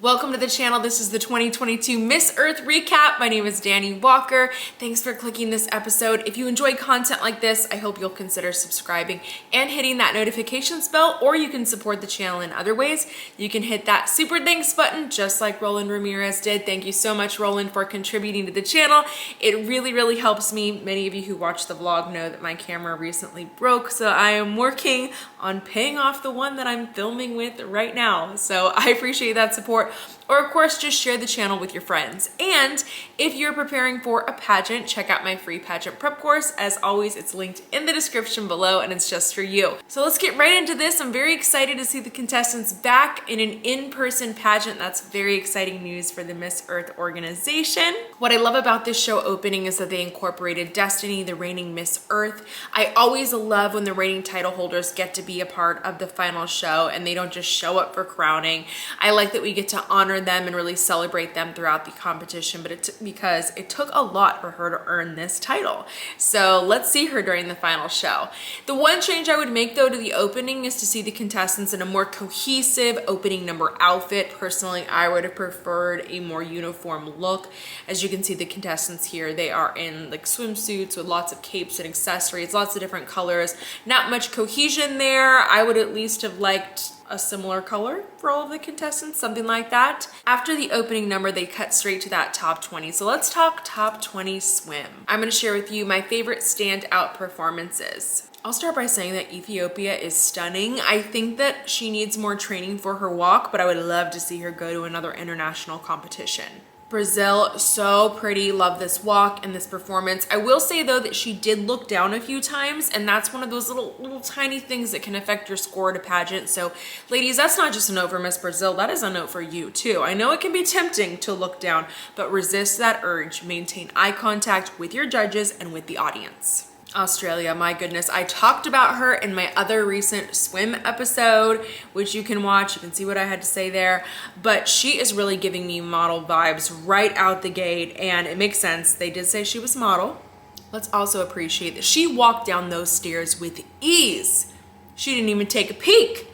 Welcome to the channel. This is the 2022 Miss Earth recap. My name is Dani Walker. Thanks for clicking this episode. If you enjoy content like this, I hope you'll consider subscribing and hitting that notifications bell, or you can support the channel in other ways. You can hit that super thanks button just like Roland Ramirez did. Thank you so much, Roland, for contributing to the channel. It really helps me. Many of you who watch the vlog know that my camera recently broke, so I am working on paying off the one that I'm filming with right now. So I appreciate that support. Or of course, just share the channel with your friends. And if you're preparing for a pageant, check out my free pageant prep course. As always, it's linked in the description below and it's just for you. So let's get right into this. I'm very excited to see the contestants back in an in-person pageant. That's very exciting news for the Miss Earth organization. What I love about this show opening is that they incorporated Destiny, the reigning Miss Earth. I always love when the reigning title holders get to be a part of the final show and they don't just show up for crowning. I like that we get to honor them and really celebrate them throughout the competition, but because it took a lot for her to earn this title. So let's see her during the final show. The one change I would make though to the opening is to see the contestants in a more cohesive opening number outfit. Personally, I would have preferred a more uniform look. As you can see, the contestants here, they are in like swimsuits with lots of capes and accessories, lots of different colors. Not much cohesion there. I would at least have liked a similar color for all of the contestants, something like that. After the opening number, they cut straight to that top 20. So let's talk top 20 swim. I'm gonna share with you my favorite standout performances. I'll start by saying that Ethiopia is stunning. I think that she needs more training for her walk, but I would love to see her go to another international competition. Brazil, so pretty. Love this walk and this performance. I will say though that she did look down a few times, and that's one of those little tiny things that can affect your score at a pageant. So ladies, that's not just a note for Miss Brazil, that is a note for you too. I know it can be tempting to look down, but resist that urge. Maintain eye contact with your judges and with the audience. Australia, my goodness. I talked about her in my other recent swim episode, which you can watch. You can see what I had to say there. But she is really giving me model vibes right out the gate, and it makes sense. They did say she was model. Let's also appreciate that she walked down those stairs with ease. She didn't even take a peek.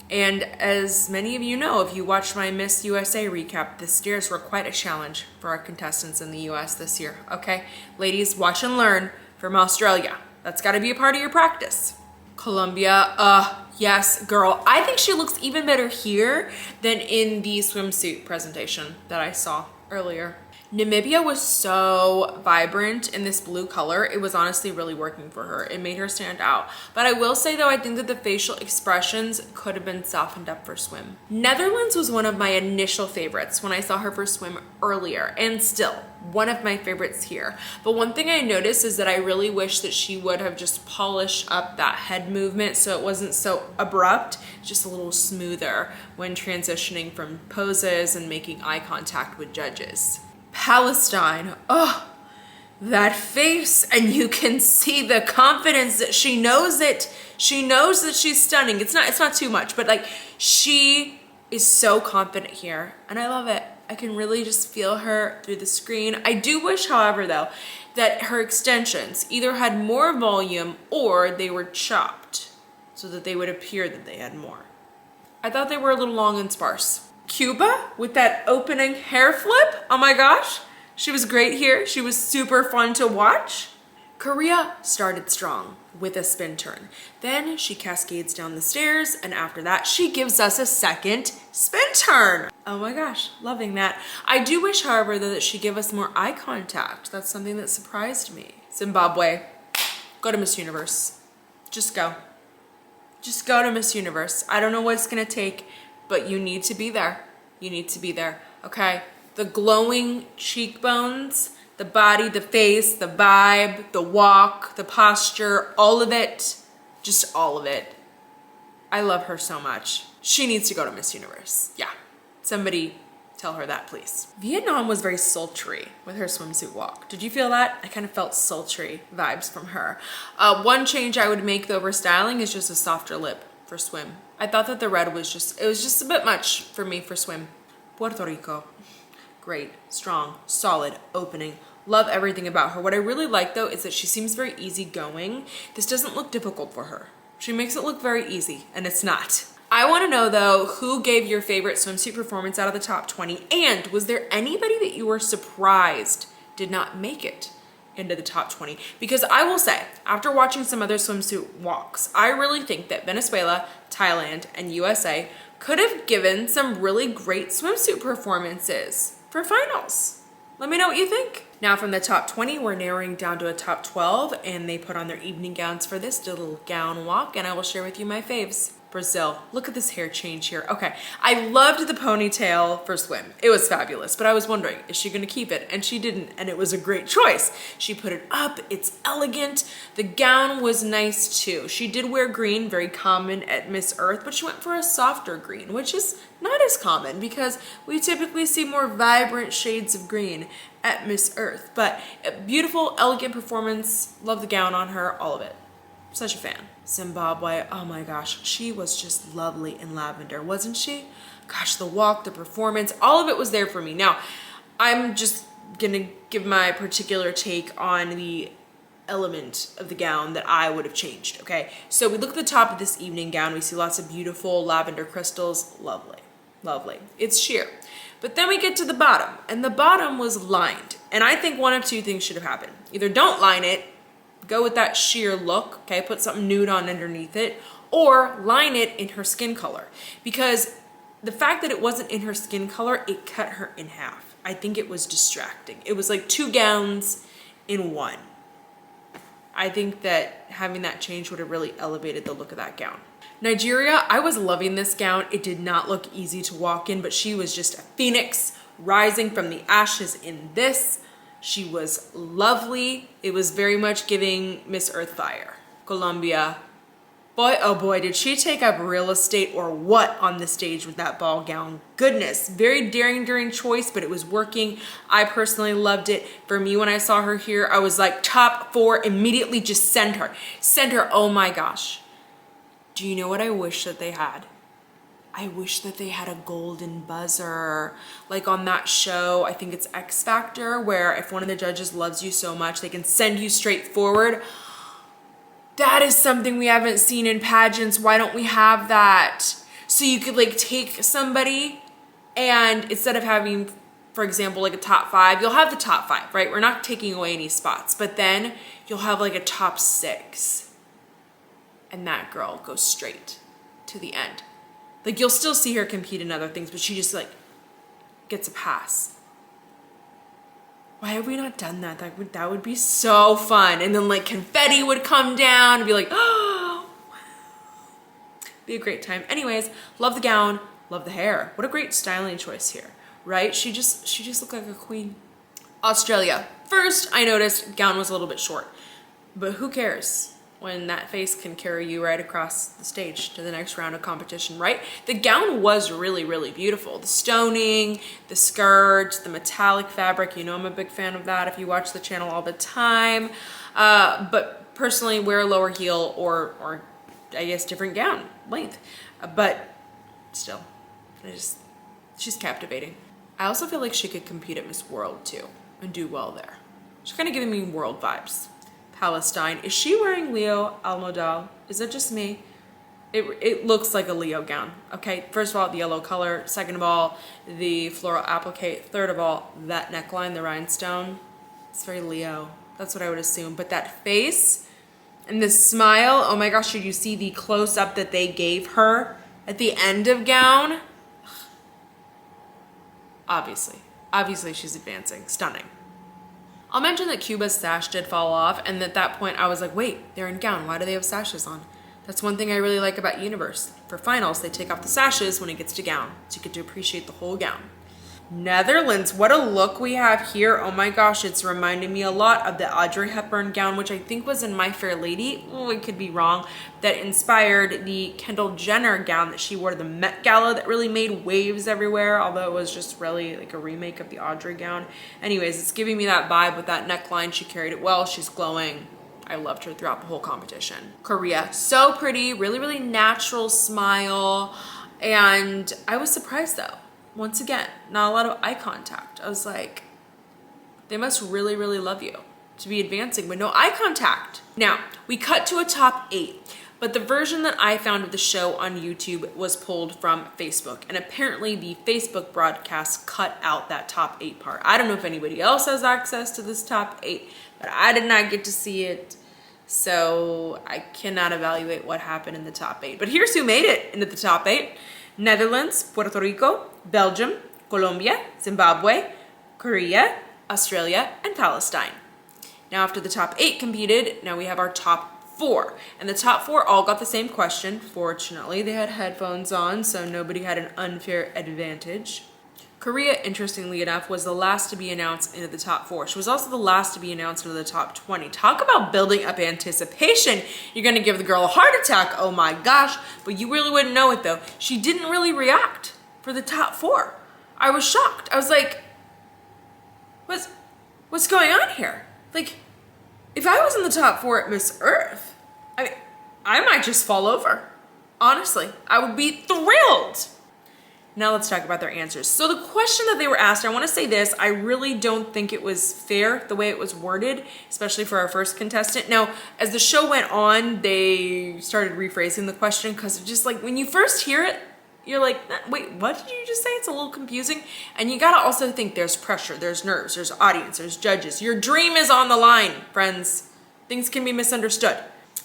And as many of you know, if you watched my Miss USA recap, the stairs were quite a challenge for our contestants in the US this year, okay? Ladies, watch and learn from Australia. That's gotta be a part of your practice. Colombia, yes, girl. I think she looks even better here than in the swimsuit presentation that I saw earlier. Namibia was so vibrant in this blue color. It was honestly really working for her. It made her stand out. But I will say though, I think that the facial expressions could have been softened up for swim. Netherlands was one of my initial favorites when I saw her for swim earlier, and still one of my favorites here. But one thing I noticed is that I really wish that she would have just polished up that head movement so it wasn't so abrupt, just a little smoother when transitioning from poses and making eye contact with judges. Palestine, oh, that face, and you can see the confidence that she knows it. She knows that she's stunning. It's not too much, but like she is so confident here, and I love it. I can really just feel her through the screen. I do wish, however, though, that her extensions either had more volume or they were chopped so that they would appear that they had more. I thought they were a little long and sparse. Cuba with that opening hair flip. Oh my gosh, she was great here. She was super fun to watch. Korea started strong with a spin turn. Then she cascades down the stairs, and after that, she gives us a second spin turn. Oh my gosh, loving that. I do wish, however, though, that she give us more eye contact. That's something that surprised me. Zimbabwe, go to Miss Universe. Just go. Just go to Miss Universe. I don't know what it's gonna take, but you need to be there. You need to be there, okay? The glowing cheekbones, the body, the face, the vibe, the walk, the posture, all of it, just all of it. I love her so much. She needs to go to Miss Universe. Yeah, somebody tell her that, please. Vietnam was very sultry with her swimsuit walk. Did you feel that? I kind of felt sultry vibes from her. One change I would make though over styling is just a softer lip for swim. I thought that the red was just a bit much for me for swim. Puerto Rico, great, strong, solid opening. Love everything about her. What I really like though is that she seems very easygoing. This doesn't look difficult for her. She makes it look very easy, and it's not. I want to know though, who gave your favorite swimsuit performance out of the top 20? And was there anybody that you were surprised did not make it into the top 20? Because I will say, after watching some other swimsuit walks, I really think that Venezuela, Thailand, and USA could have given some really great swimsuit performances for finals. Let me know what you think. Now from the top 20, we're narrowing down to a top 12, and they put on their evening gowns for this little gown walk, and I will share with you my faves. Brazil, look at this hair change here. Okay, I loved the ponytail for swim. It was fabulous, but I was wondering, is she gonna keep it? And she didn't, and it was a great choice. She put it up, it's elegant. The gown was nice too. She did wear green, very common at Miss Earth, but she went for a softer green, which is not as common because we typically see more vibrant shades of green at Miss Earth. But a beautiful, elegant performance. Love the gown on her, all of it. Such a fan. Zimbabwe, oh my gosh, she was just lovely in lavender, wasn't she? Gosh, the walk, the performance, all of it was there for me. Now, I'm just gonna give my particular take on the element of the gown that I would have changed, okay? So we look at the top of this evening gown, we see lots of beautiful lavender crystals, lovely, lovely. It's sheer. But then we get to the bottom, and the bottom was lined. And I think one of two things should have happened. Either don't line it, go with that sheer look, okay, put something nude on underneath it, or line it in her skin color. Because the fact that it wasn't in her skin color, it cut her in half. I think it was distracting. It was like two gowns in one. I think that having that change would have really elevated the look of that gown. Nigeria, I was loving this gown. It did not look easy to walk in, but she was just a phoenix rising from the ashes in this. She was lovely. It was very much giving Miss Earth fire. Colombia, boy, oh boy, did she take up real estate or what on the stage with that ball gown. Goodness, very daring choice, but it was working. I personally loved it. For me, when I saw her here, I was like top 4, immediately just send her. Send her, oh my gosh. Do you know what I wish that they had? I wish that they had a golden buzzer, like on that show, I think it's X Factor, where if one of the judges loves you so much, they can send you straight forward. That is something we haven't seen in pageants. Why don't we have that? So you could like take somebody and instead of having, for example, like a top 5, you'll have the top 5, right? We're not taking away any spots, but then you'll have like a top 6 and that girl goes straight to the end. Like you'll still see her compete in other things, but she just like gets a pass. Why have we not done that? That would be so fun. And then like confetti would come down and be like, oh, wow. Be a great time. Anyways, love the gown, love the hair. What a great styling choice here, right? She just looked like a queen. Australia. First, I noticed gown was a little bit short, but who cares? When that face can carry you right across the stage to the next round of competition, right? The gown was really, really beautiful. The stoning, the skirt, the metallic fabric, you know I'm a big fan of that if you watch the channel all the time. But personally, wear a lower heel or I guess different gown length. But still, she's captivating. I also feel like she could compete at Miss World too and do well there. She's kind of giving me world vibes. Palestine. Is she wearing Leo Almodal? Is that just me? It looks like a Leo gown. Okay, first of all, the yellow color. Second of all, the floral applique. Third of all, that neckline, the rhinestone. It's very Leo. That's what I would assume. But that face and the smile, oh my gosh, did you see the close-up that they gave her at the end of gown? Obviously she's advancing. Stunning. I'll mention that Cuba's sash did fall off, and at that point I was like, wait, they're in gown. Why do they have sashes on? That's one thing I really like about Universe. For finals, they take off the sashes when it gets to gown, so you get to appreciate the whole gown. Netherlands, what a look we have here. Oh my gosh, it's reminding me a lot of the Audrey Hepburn gown, which I think was in My Fair Lady. Oh, I could be wrong. That inspired the Kendall Jenner gown that she wore to the Met Gala that really made waves everywhere, although it was just really like a remake of the Audrey gown. Anyways, it's giving me that vibe with that neckline. She carried it well. She's glowing. I loved her throughout the whole competition. Korea, so pretty, really, really natural smile. And I was surprised though. Once again, not a lot of eye contact. I was like, they must really, really love you to be advancing with no eye contact. Now, we cut to a top 8. but the version that I found of the show on YouTube was pulled from Facebook, and apparently the Facebook broadcast cut out that top 8 part. I don't know if anybody else has access to this top 8, but I did not get to see it, so I cannot evaluate what happened in the top 8. But here's who made it into the top 8. Netherlands, Puerto Rico, Belgium, Colombia, Zimbabwe, Korea, Australia, and Palestine. Now after the top 8 competed, now we have our top 4. And the top 4 all got the same question. Fortunately, they had headphones on, so nobody had an unfair advantage. Korea, interestingly enough, was the last to be announced into the top 4. She was also the last to be announced into the top 20. Talk about building up anticipation. You're gonna give the girl a heart attack, oh my gosh. But you really wouldn't know it though. She didn't really react for the top 4. I was shocked. I was like, what's going on here? Like, if I was in the top 4 at Miss Earth, I might just fall over. Honestly, I would be thrilled. Now let's talk about their answers. So the question that they were asked, I want to say this, I really don't think it was fair the way it was worded, especially for our first contestant. Now, as the show went on, they started rephrasing the question because just like when you first hear it, you're like, wait, what did you just say? It's a little confusing. And you gotta also think there's pressure, there's nerves, there's audience, there's judges. Your dream is on the line, friends. Things can be misunderstood.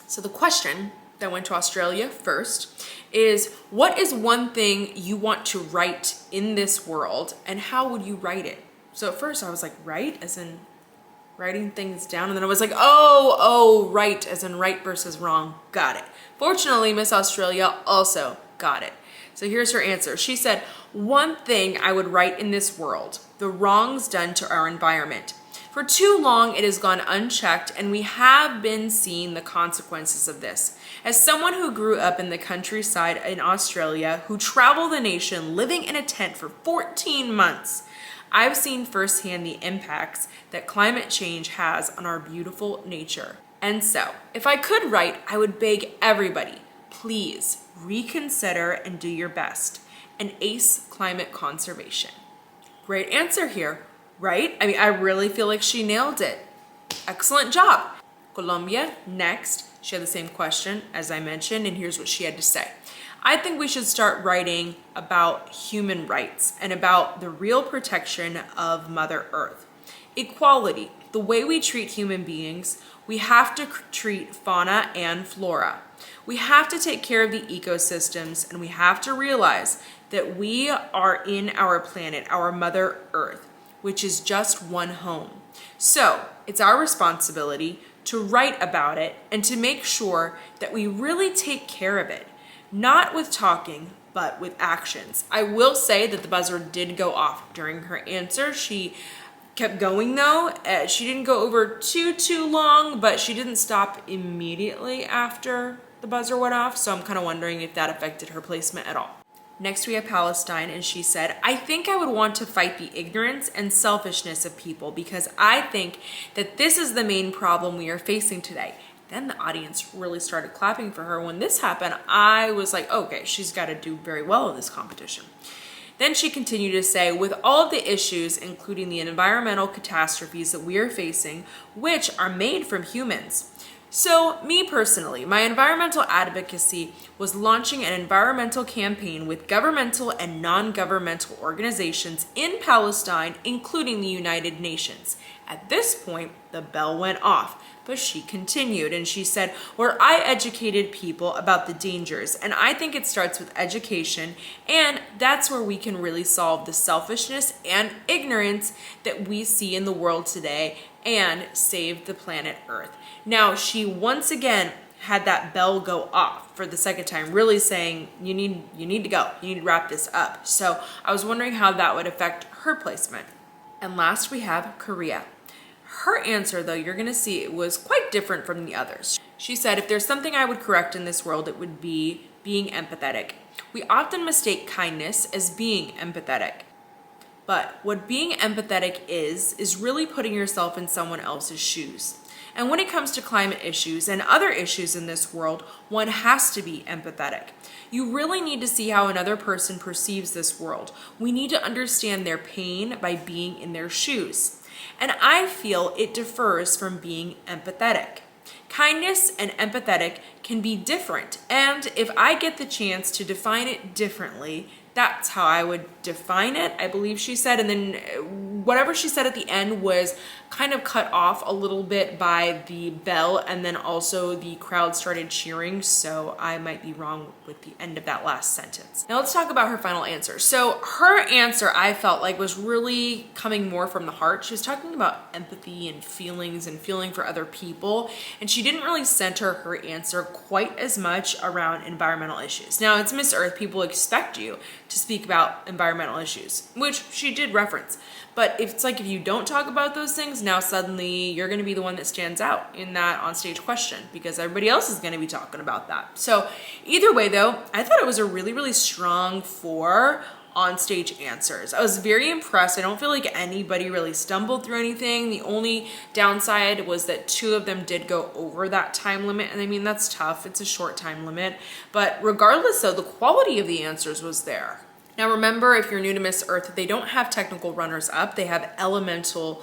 So the question that went to Australia first is, what is one thing you want to write in this world and how would you write it? So at first I was like, write as in writing things down, and then I was like, oh, right as in right versus wrong. Got it. Fortunately, Miss Australia also got it. So here's her answer. She said, one thing I would write in this world, the wrongs done to our environment. For too long, it has gone unchecked, and we have been seeing the consequences of this. As someone who grew up in the countryside in Australia, who traveled the nation living in a tent for 14 months, I've seen firsthand the impacts that climate change has on our beautiful nature. And so, if I could write, I would beg everybody, please reconsider and do your best. And ace climate conservation. Great answer here, right? I mean, I really feel like she nailed it. Excellent job. Colombia, next. She had the same question as I mentioned, and here's what she had to say. I think we should start writing about human rights and about the real protection of Mother Earth. Equality, the way we treat human beings, we have to treat fauna and flora. We have to take care of the ecosystems, and we have to realize that we are in our planet, our Mother Earth, which is just one home. So it's our responsibility to write about it and to make sure that we really take care of it, not with talking, but with actions. I will say that the buzzer did go off during her answer. She kept going though. She didn't go over too long, but she didn't stop immediately after the buzzer went off. So I'm kind of wondering if that affected her placement at all. Next we have Palestine, and she said, I think I would want to fight the ignorance and selfishness of people because I think that this is the main problem we are facing today. Then the audience really started clapping for her. When this happened, I was like, okay, she's got to do very well in this competition. Then she continued to say, with all of the issues, including the environmental catastrophes that we are facing, which are made from humans. So me personally, my environmental advocacy was launching an environmental campaign with governmental and non-governmental organizations in Palestine, including the United Nations. At this point, the bell went off, but she continued and she said, where I educated people about the dangers, and I think it starts with education, and that's where we can really solve the selfishness and ignorance that we see in the world today and save the planet Earth. Now, she once again had that bell go off for the second time, really saying, you need to go, you need to wrap this up. So I was wondering how that would affect her placement. And last we have Korea. Her answer, though, you're gonna see it was quite different from the others. She said, if there's something I would correct in this world, it would be being empathetic. We often mistake kindness as being empathetic. But what being empathetic is really putting yourself in someone else's shoes. And when it comes to climate issues and other issues in this world, one has to be empathetic. You really need to see how another person perceives this world. We need to understand their pain by being in their shoes. And I feel it differs from being empathetic. Kindness and empathetic can be different, and if I get the chance to define it differently, that's how I would define it, I believe she said. And then whatever she said at the end was kind of cut off a little bit by the bell, and then also the crowd started cheering, so I might be wrong with the end of that last sentence. Now let's talk about her final answer. So her answer, I felt like, was really coming more from the heart. She was talking about empathy and feelings and feeling for other people, and she didn't really center her answer quite as much around environmental issues. Now, it's Miss Earth, people expect you to speak about environmental issues, which she did reference. But it's like, if you don't talk about those things, now suddenly you're going to be the one that stands out in that onstage question, because everybody else is going to be talking about that. So either way though, I thought it was a really, really strong 4 onstage answers. I was very impressed. I don't feel like anybody really stumbled through anything. The only downside was that 2 of them did go over that time limit. And I mean, that's tough. It's a short time limit. But regardless though, the quality of the answers was there. Now remember, if you're new to Miss Earth, they don't have technical runners up. They have elemental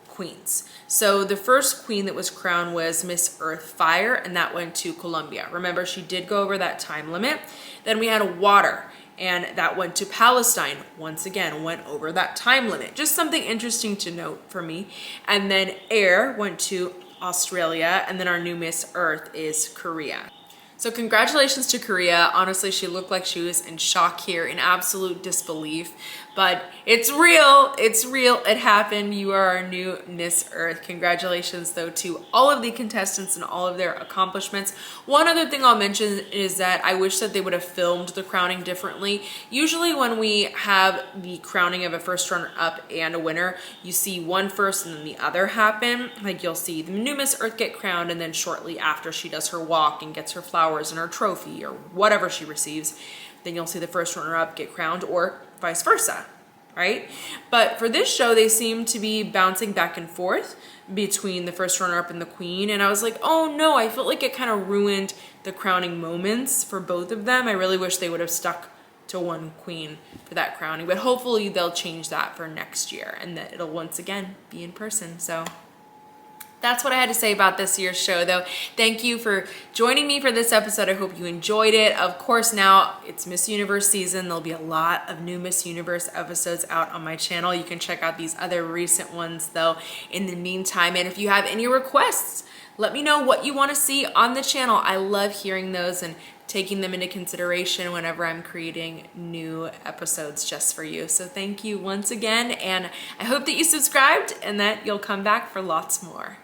queens. So the first queen that was crowned was Miss Earth Fire, and that went to Colombia. Remember, she did go over that time limit. Then we had water, and that went to Palestine. Once again, went over that time limit. Just something interesting to note for me. And then air went to Australia, and then our new Miss Earth is Korea. So congratulations to Korea. Honestly, she looked like she was in shock here, in absolute disbelief. But it's real, it happened. You are our new Miss Earth. Congratulations though to all of the contestants and all of their accomplishments. One other thing I'll mention is that I wish that they would have filmed the crowning differently. Usually when we have the crowning of a first runner-up and a winner, you see one first and then the other happen. Like, you'll see the new Miss Earth get crowned, and then shortly after she does her walk and gets her flowers and her trophy or whatever she receives, then you'll see the first runner-up get crowned, or vice versa, right? But for this show, they seem to be bouncing back and forth between the first runner-up and the queen, and I was like, oh no, I felt like it kind of ruined the crowning moments for both of them. I really wish they would have stuck to one queen for that crowning, but hopefully they'll change that for next year, and that it'll once again be in person. So that's what I had to say about this year's show though. Thank you for joining me for this episode. I hope you enjoyed it. Of course, now it's Miss Universe season. There'll be a lot of new Miss Universe episodes out on my channel. You can check out these other recent ones though in the meantime. And if you have any requests, let me know what you want to see on the channel. I love hearing those and taking them into consideration whenever I'm creating new episodes just for you. So thank you once again, and I hope that you subscribed and that you'll come back for lots more.